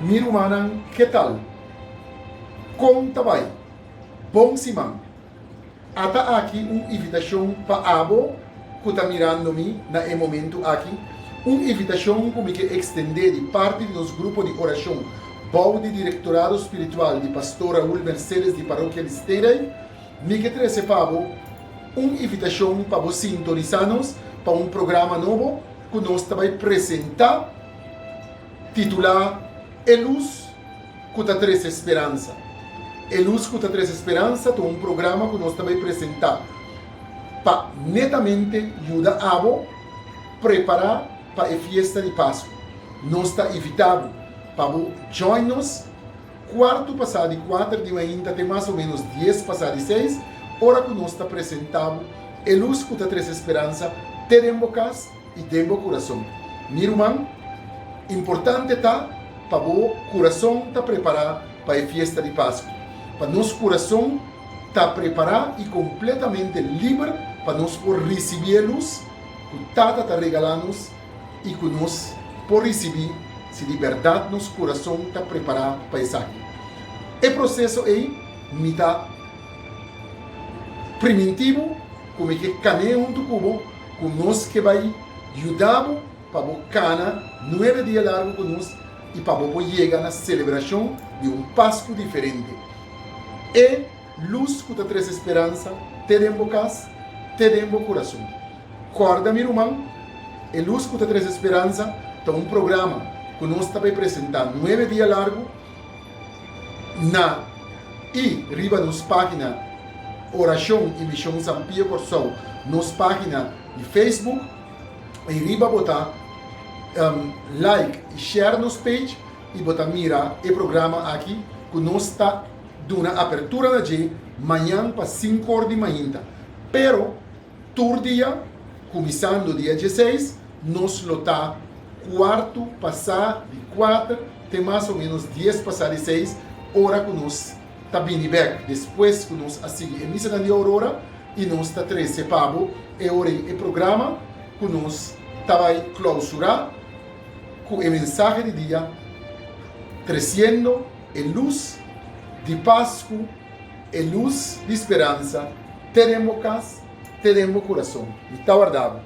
Mirumanan, que tal? Conta vai. Bom simão. Ata aqui uma invitação para abo que está mirando-me na momento aqui. Uma invitação para que estender de parte do nosso grupo de oração Bau de Directorado Espiritual de Pastor Raul Mercedes de Paróquia Listeira. Me que trouxe para uma invitação para vos sintonizarmos para um programa novo que nós vai apresentar titular Luz que traz esperança. Luz que traz esperança é um programa que nós também apresentar para netamente ajudar a preparar para a festa de Páscoa. Nós está invitado para join-nos quarto passado de 4 de manhã até mais ou menos 10 passado de 6, hora que nós está apresentando a luz que traz esperança, teremos casa e temos coração. Meu irmão, importante está para o coração estar preparado para a festa de Páscoa. Para nosso coração estar preparado e completamente livre para nós por receber a luz que o Tata está regalando-nos e que nós por receber se de verdade nosso coração está preparado para isso aqui. O processo é mita primitivo, como é que caminha junto com nós que vai ajudar para o cana 9 dias largo com nós e para o chegar na celebração de um Páscoa diferente. E luz que traz esperança, teremos casa, teremos coração. Corda, meu irmão, e luz que traz esperança, é um programa que nós estamos apresentando 9 dias largo e riba nos página Oração e Missão São Pio Corsol, nos página de Facebook, e riba botar like e share nos page e botar mira o programa aqui que nós está dando abertura na dia manhã para 5 horas de manhã. Pero todo dia, começando dia 16, nós lotar quarto passar de 4 até mais ou menos 10 passar de 6, hora que nós está vindo back. Depois que nós assistimos a missa de Aurora e nós está 13 pavo e hora o programa que nós está vai clausurar com a mensagem de dia trazendo a luz de Páscoa, a luz de esperança. Teremos casa, teremos coração. Está guardado.